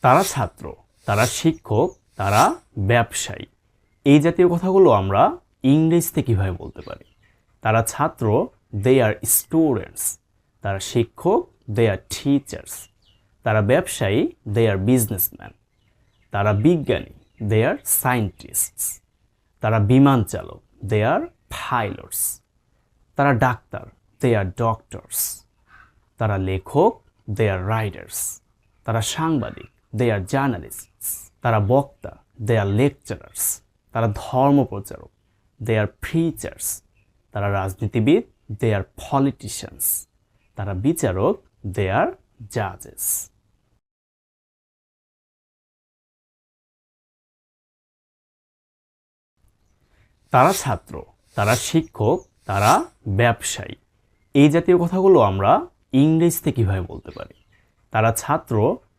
তারা ছাত্র, তারা শিক্ষক, তারা ব্যবসায়ী। এই জাতীয় কথাগুলো আমরা ইংরেজিতে কিভাবে বলতে পারি? তারা ছাত্র, দে আর স্টুডেন্টস। তারা শিক্ষক, দে আর টিচার্স। তারা ব্যবসায়ী, দে আর বিজনেসম্যান। তারা বিজ্ঞানী, দে আর সায়েন্টিস্টস। তারা বিমান চালক, দে আর পাইলটস। তারা ডাক্তার, দে আর ডক্টরস। তারা লেখক, দে আর রাইটার্স। তারা সাংবাদিক, দে আর জার্নালিস্টস। তারা বক্তা, দে আর লেকচারার্স। তারা ধর্মপ্রচারক, দে আর প্রিচার্স। তারা রাজনীতিবিদ, দে আর পলিটিশিয়ানস। তারা বিচারক, দে আর জাজেস। তারা ছাত্র, তারা শিক্ষক, তারা ব্যবসায়ী। এই জাতীয় কথাগুলো আমরা ইংরেজিতে কিভাবে বলতে পারি? তারা ছাত্র,